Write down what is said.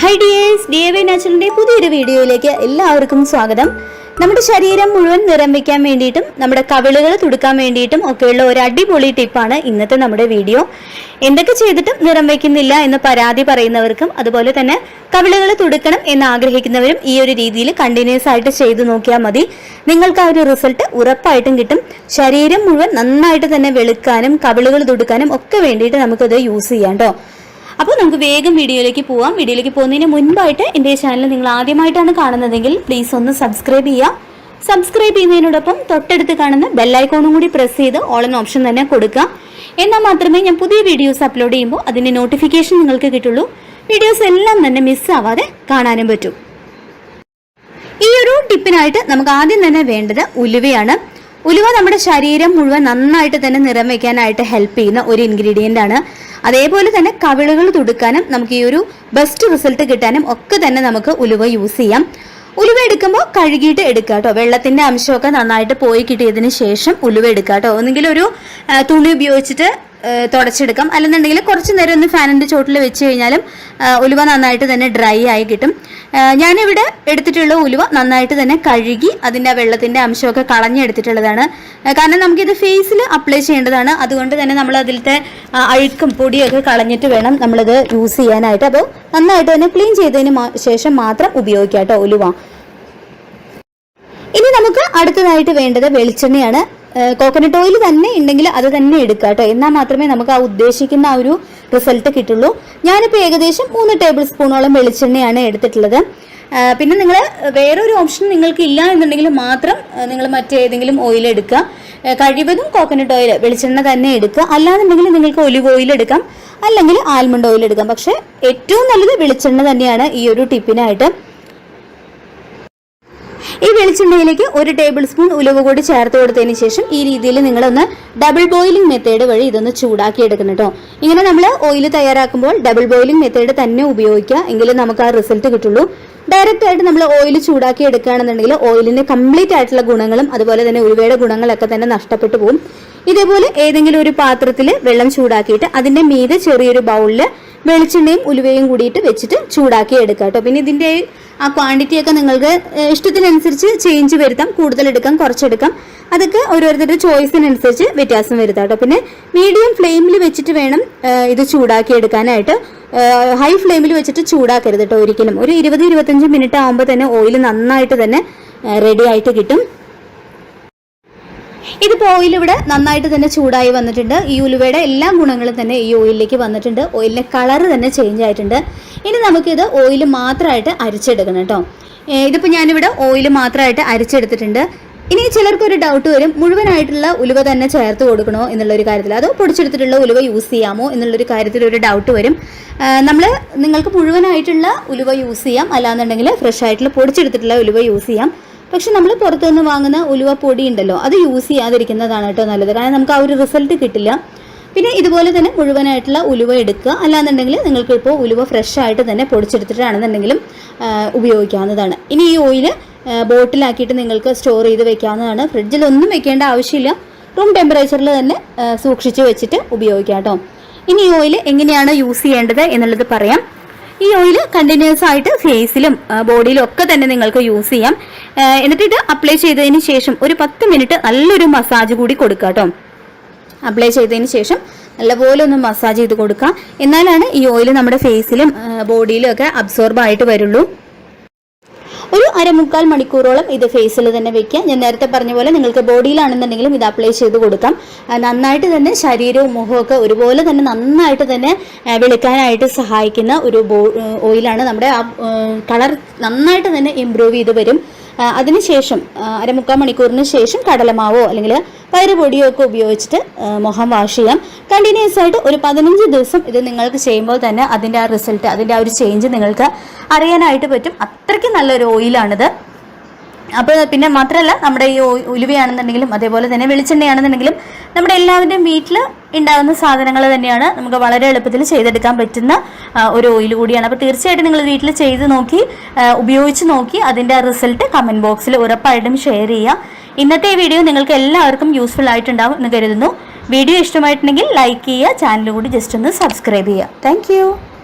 Hi dears, DIY നാച്ചുറലിന്റെ പുതിയൊരു വീഡിയോയിലേക്ക് എല്ലാവർക്കും സ്വാഗതം. നമ്മുടെ ശരീരം മുഴുവൻ നിറം വയ്ക്കാൻ വേണ്ടിയിട്ടും നമ്മുടെ കവിളുകൾ തുടുക്കാൻ വേണ്ടിയിട്ടും ഒക്കെയുള്ള ഒരു അടിപൊളി ടിപ്പാണ് ഇന്നത്തെ നമ്മുടെ വീഡിയോ. എന്തൊക്കെ ചെയ്തിട്ടും നിറം വയ്ക്കുന്നില്ല എന്ന് പരാതി പറയുന്നവർക്കും അതുപോലെ തന്നെ കവിളുകൾ തുടുക്കണം എന്ന് ആഗ്രഹിക്കുന്നവരും ഈ ഒരു രീതിയിൽ കണ്ടിന്യൂസ് ആയിട്ട് ചെയ്തു നോക്കിയാൽ മതി. നിങ്ങൾക്ക് ആ ഒരു റിസൾട്ട് ഉറപ്പായിട്ടും കിട്ടും. ശരീരം മുഴുവൻ നന്നായിട്ട് തന്നെ വെളുക്കാനും കവിളുകൾ തുടുക്കാനും ഒക്കെ വേണ്ടിയിട്ട് നമുക്കത് യൂസ് ചെയ്യാം കേട്ടോ. അപ്പോൾ നമുക്ക് വേഗം വീഡിയോയിലേക്ക് പോവാം. വീഡിയോയിലേക്ക് പോകുന്നതിന് മുൻപായിട്ട് എൻ്റെ ചാനൽ നിങ്ങൾ ആദ്യമായിട്ടാണ് കാണുന്നതെങ്കിൽ പ്ലീസ് ഒന്ന് സബ്സ്ക്രൈബ് ചെയ്യുക. സബ്സ്ക്രൈബ് ചെയ്യുന്നതിനോടൊപ്പം തൊട്ടടുത്ത് കാണുന്ന ബെല്ലൈക്കോണും കൂടി പ്രസ് ചെയ്ത് ഓൾ എന്ന ഓപ്ഷൻ തന്നെ കൊടുക്കുക. എന്നാൽ മാത്രമേ ഞാൻ പുതിയ വീഡിയോസ് അപ്ലോഡ് ചെയ്യുമ്പോൾ അതിൻ്റെ നോട്ടിഫിക്കേഷൻ നിങ്ങൾക്ക് കിട്ടുള്ളൂ. വീഡിയോസ് എല്ലാം തന്നെ മിസ്സാവാതെ കാണാനും പറ്റും. ഈ ഒരു ടിപ്പിനായിട്ട് നമുക്ക് ആദ്യം തന്നെ വേണ്ടത് ഉലുവയാണ്. ഉലുവ നമ്മുടെ ശരീരം മുഴുവൻ നന്നായിട്ട് തന്നെ നിറം വയ്ക്കാനായിട്ട് ഹെൽപ്പ് ചെയ്യുന്ന ഒരു ഇൻഗ്രീഡിയൻ്റ് ആണ്. അതേപോലെ തന്നെ കവിളുകൾ തുടുക്കാനും നമുക്ക് ഈ ഒരു ബെസ്റ്റ് റിസൾട്ട് കിട്ടാനും ഒക്കെ തന്നെ നമുക്ക് ഉലുവ യൂസ് ചെയ്യാം. ഉലുവ എടുക്കുമ്പോൾ കഴുകിയിട്ട് എടുക്കുക കേട്ടോ. വെള്ളത്തിന്റെ അംശമൊക്കെ നന്നായിട്ട് പോയി കിട്ടിയതിന് ശേഷം ഉലുവ എടുക്കുക കേട്ടോ. ഒന്നെങ്കിൽ ഒരു തുണി ഉപയോഗിച്ചിട്ട് തുടച്ചെടുക്കാം, അല്ലെന്നുണ്ടെങ്കിൽ കുറച്ച് നേരം ഒന്ന് ഫാനിന്റെ ചോട്ടിൽ വെച്ച് കഴിഞ്ഞാലും ഉലുവ നന്നായിട്ട് തന്നെ ഡ്രൈ ആയി കിട്ടും. ഞാനിവിടെ എടുത്തിട്ടുള്ള ഉലുവ നന്നായിട്ട് തന്നെ കഴുകി അതിൻ്റെ ആ വെള്ളത്തിൻ്റെ അംശമൊക്കെ കളഞ്ഞെടുത്തിട്ടുള്ളതാണ്. കാരണം നമുക്കിത് ഫേസിൽ അപ്ലൈ ചെയ്യേണ്ടതാണ്. അതുകൊണ്ട് തന്നെ നമ്മൾ അതിലത്തെ അഴുക്കും പൊടിയൊക്കെ കളഞ്ഞിട്ട് വേണം നമ്മളിത് യൂസ് ചെയ്യാനായിട്ട്. അപ്പോൾ നന്നായിട്ട് തന്നെ ക്ലീൻ ചെയ്തതിന് ശേഷം മാത്രം ഉപയോഗിക്കാം കേട്ടോ ഉലുവ. ഇനി നമുക്ക് അടുത്തതായിട്ട് വേണ്ടത് വെളിച്ചെണ്ണയാണ്. കോക്കനട്ട് ഓയിൽ തന്നെ ഉണ്ടെങ്കിൽ അത് തന്നെ എടുക്കുക കേട്ടോ. എന്നാൽ മാത്രമേ നമുക്ക് ആ ഉദ്ദേശിക്കുന്ന ആ ഒരു റിസൾട്ട് കിട്ടുള്ളൂ. ഞാനിപ്പോൾ ഏകദേശം 3 ടേബിൾ സ്പൂണോളം വെളിച്ചെണ്ണയാണ് എടുത്തിട്ടുള്ളത്. പിന്നെ നിങ്ങൾ വേറൊരു ഓപ്ഷൻ നിങ്ങൾക്ക് ഇല്ല എന്നുണ്ടെങ്കിൽ മാത്രം നിങ്ങൾ മറ്റേതെങ്കിലും ഓയിൽ എടുക്കുക. കഴിവതും കോക്കനട്ട് ഓയിൽ വെളിച്ചെണ്ണ തന്നെ എടുക്കുക. അല്ലാന്നുണ്ടെങ്കിൽ നിങ്ങൾക്ക് ഒലിവ് ഓയിൽ എടുക്കാം, അല്ലെങ്കിൽ ആൽമണ്ട് ഓയിൽ എടുക്കാം. പക്ഷെ ഏറ്റവും നല്ലത് വെളിച്ചെണ്ണ തന്നെയാണ് ഈ ഒരു ടിപ്പിനായിട്ട്. ഈ വെളിച്ചെണ്ണയിലേക്ക് 1 ടേബിൾ സ്പൂൺ ഉലുവ കൂടി ചേർത്ത് കൊടുത്തതിന് ശേഷം ഈ രീതിയിൽ നിങ്ങളൊന്ന് ഡബിൾ ബോയിലിംഗ് മെത്തേഡ് വഴി ഇതൊന്ന് ചൂടാക്കി എടുക്കണം കേട്ടോ. ഇങ്ങനെ നമ്മൾ ഓയിൽ തയ്യാറാക്കുമ്പോൾ ഡബിൾ ബോയിലിംഗ് മെത്തേഡ് തന്നെ ഉപയോഗിക്കുക, എങ്കിലും നമുക്ക് ആ റിസൾട്ട് കിട്ടുള്ളൂ. ഡയറക്റ്റ് ആയിട്ട് നമ്മൾ ഓയിൽ ചൂടാക്കി എടുക്കുകയാണെന്നുണ്ടെങ്കിൽ ഓയിലിന്റെ കംപ്ലീറ്റ് ആയിട്ടുള്ള ഗുണങ്ങളും അതുപോലെ തന്നെ ഉലുവയുടെ ഗുണങ്ങളൊക്കെ തന്നെ നഷ്ടപ്പെട്ടു പോകും. ഇതേപോലെ ഏതെങ്കിലും ഒരു പാത്രത്തിൽ വെള്ളം ചൂടാക്കിയിട്ട് അതിന്റെ മീതെ ചെറിയൊരു ബൗളിൽ വെളിച്ചെണ്ണയും ഉലുവയും കൂടിയിട്ട് വെച്ചിട്ട് ചൂടാക്കി എടുക്കുക കേട്ടോ. പിന്നെ ഇതിന്റെ ആ ക്വാണ്ടിറ്റി ഒക്കെ നിങ്ങൾക്ക് ഇഷ്ടത്തിനനുസരിച്ച് ചേഞ്ച് വരുത്താം. കൂടുതൽ എടുക്കാം, കുറച്ചെടുക്കാം. അതൊക്കെ ഓരോരുത്തരുടെ ചോയ്സിനനുസരിച്ച് വ്യത്യാസം വരുത്താം കേട്ടോ. പിന്നെ മീഡിയം ഫ്ലെയിമിൽ വെച്ചിട്ട് വേണം ഇത് ചൂടാക്കി എടുക്കാനായിട്ട്. ഹൈ ഫ്ലെയിമിൽ വെച്ചിട്ട് ചൂടാക്കരുത് കേട്ടോ ഒരിക്കലും. ഒരു 20-25 മിനിറ്റ് ആകുമ്പോൾ തന്നെ ഓയിൽ നന്നായിട്ട് തന്നെ റെഡി ആയിട്ട് കിട്ടും. ഇതിപ്പോൾ ഓയിൽ ഇവിടെ നന്നായിട്ട് തന്നെ ചൂടായി വന്നിട്ടുണ്ട്. ഈ ഉലുവയുടെ എല്ലാ ഗുണങ്ങളും തന്നെ ഈ ഓയിലിലേക്ക് വന്നിട്ടുണ്ട്. ഓയിലിന്റെ കളറ് തന്നെ ചേഞ്ച് ആയിട്ടുണ്ട്. ഇനി നമുക്കിത് ഓയിൽ മാത്രമായിട്ട് അരിച്ചെടുക്കണം കേട്ടോ. ഇതിപ്പോൾ ഞാനിവിടെ ഓയിൽ മാത്രമായിട്ട് അരിച്ചെടുത്തിട്ടുണ്ട്. ഇനി ചിലർക്കൊരു ഡൗട്ട് വരും, മുഴുവനായിട്ടുള്ള ഉലുവ തന്നെ ചേർത്ത് കൊടുക്കണോ എന്നുള്ളൊരു കാര്യത്തിൽ, അതോ പൊടിച്ചെടുത്തിട്ടുള്ള ഉലുവ യൂസ് ചെയ്യാമോ എന്നുള്ളൊരു കാര്യത്തിൽ ഒരു ഡൗട്ട് വരും. നിങ്ങൾക്ക് മുഴുവനായിട്ടുള്ള ഉലുവ യൂസ് ചെയ്യാം, അല്ലാന്നുണ്ടെങ്കിൽ ഫ്രഷ് ആയിട്ടുള്ള പൊടിച്ചെടുത്തിട്ടുള്ള ഉലുവ യൂസ് ചെയ്യാം. പക്ഷെ നമ്മൾ പുറത്തുനിന്ന് വാങ്ങുന്ന ഉലുവ പൊടി ഉണ്ടല്ലോ, അത് യൂസ് ചെയ്യാതിരിക്കുന്നതാണ് കേട്ടോ നല്ലത്. കാരണം നമുക്ക് ആ ഒരു റിസൾട്ട് കിട്ടില്ല. പിന്നെ ഇതുപോലെ തന്നെ മുഴുവനായിട്ടുള്ള ഉലുവ എടുക്കുക, അല്ലാന്നുണ്ടെങ്കിൽ നിങ്ങൾക്ക് ഇപ്പോൾ ഉലുവ ഫ്രഷ് ആയിട്ട് തന്നെ പൊടിച്ചെടുത്തിട്ടാണെന്നുണ്ടെങ്കിലും ഉപയോഗിക്കാവുന്നതാണ്. ഇനി ഈ ഓയിൽ ബോട്ടിലാക്കിയിട്ട് നിങ്ങൾക്ക് സ്റ്റോർ ചെയ്ത് വെക്കാവുന്നതാണ്. ഫ്രിഡ്ജിലൊന്നും വെക്കേണ്ട ആവശ്യമില്ല. റൂം ടെമ്പറേച്ചറിൽ തന്നെ സൂക്ഷിച്ച് വെച്ചിട്ട് ഉപയോഗിക്കാം കേട്ടോ. ഇനി ഈ ഓയിൽ എങ്ങനെയാണ് യൂസ് ചെയ്യേണ്ടത് എന്നുള്ളത് പറയാം. ഈ ഓയിൽ കണ്ടിന്യൂസ് ആയിട്ട് ഫേസിലും ബോഡിയിലും ഒക്കെ തന്നെ നിങ്ങൾക്ക് യൂസ് ചെയ്യാം. എന്നിട്ട് ഇത് അപ്ലൈ ചെയ്തതിന് ശേഷം ഒരു 10 മിനിറ്റ് നല്ലൊരു മസാജ് കൂടി കൊടുക്കുക കേട്ടോ. അപ്ലൈ ചെയ്തതിന് ശേഷം നല്ലപോലെ ഒന്ന് മസാജ് ചെയ്ത് കൊടുക്കുക. എന്നാലാണ് ഈ ഓയിൽ നമ്മുടെ ഫേസിലും ബോഡിയിലും ഒക്കെ അബ്സോർബ് ആയിട്ട് വരുള്ളൂ. ഒരു 1/4 മണിക്കൂറോളം ഇത് ഫേസിൽ തന്നെ വെക്കുക. ഞാൻ നേരത്തെ പറഞ്ഞ പോലെ നിങ്ങൾക്ക് ബോഡിയിലാണെന്നുണ്ടെങ്കിലും ഇത് അപ്ലൈ ചെയ്ത് കൊടുക്കാം. നന്നായിട്ട് തന്നെ ശരീരവും മുഖമൊക്കെ ഒരുപോലെ തന്നെ നന്നായിട്ട് തന്നെ വെളുക്കാനായിട്ട് സഹായിക്കുന്ന ഒരു ഓയിലാണ്. നമ്മുടെ ആ കളർ നന്നായിട്ട് തന്നെ ഇമ്പ്രൂവ് ചെയ്ത് വരും. അതിനുശേഷം 1/4 മണിക്കൂറിന് ശേഷം കടലമാവോ അല്ലെങ്കിൽ പയറുപൊടിയോ ഒക്കെ ഉപയോഗിച്ചിട്ട് മുഖം വാഷ് ചെയ്യാം. കണ്ടിന്യൂസ് ആയിട്ട് ഒരു 15 ദിവസം ഇത് നിങ്ങൾക്ക് ചെയ്യുമ്പോൾ തന്നെ അതിൻ്റെ ആ റിസൾട്ട്, അതിൻ്റെ ആ ഒരു ചേഞ്ച് നിങ്ങൾക്ക് അറിയാനായിട്ട് പറ്റും. അത്രയ്ക്ക് നല്ലൊരു ഓയിലാണിത്. അപ്പോൾ പിന്നെ മാത്രമല്ല, നമ്മുടെ ഈ ഉലുവയാണെന്നുണ്ടെങ്കിലും അതേപോലെ തന്നെ വെളിച്ചെണ്ണയാണെന്നുണ്ടെങ്കിലും നമ്മുടെ എല്ലാവരുടെയും വീട്ടിൽ ഉണ്ടാകുന്ന സാധനങ്ങൾ തന്നെയാണ്. നമുക്ക് വളരെ എളുപ്പത്തിൽ ചെയ്തെടുക്കാൻ പറ്റുന്ന ഒരു ഓയിൽ കൂടിയാണ്. അപ്പോൾ തീർച്ചയായിട്ടും നിങ്ങൾ വീട്ടിൽ ചെയ്ത് നോക്കി, ഉപയോഗിച്ച് നോക്കി അതിൻ്റെ റിസൾട്ട് കമൻറ്റ് ബോക്സിൽ ഉറപ്പായിട്ടും ഷെയർ ചെയ്യുക. ഇന്നത്തെ ഈ വീഡിയോ നിങ്ങൾക്ക് എല്ലാവർക്കും യൂസ്ഫുൾ ആയിട്ടുണ്ടാകും എന്ന് കരുതുന്നു. വീഡിയോ ഇഷ്ടമായിട്ടുണ്ടെങ്കിൽ ലൈക്ക് ചെയ്യുക, ചാനൽ കൂടി ജസ്റ്റ് ഒന്ന് സബ്സ്ക്രൈബ് ചെയ്യുക. താങ്ക്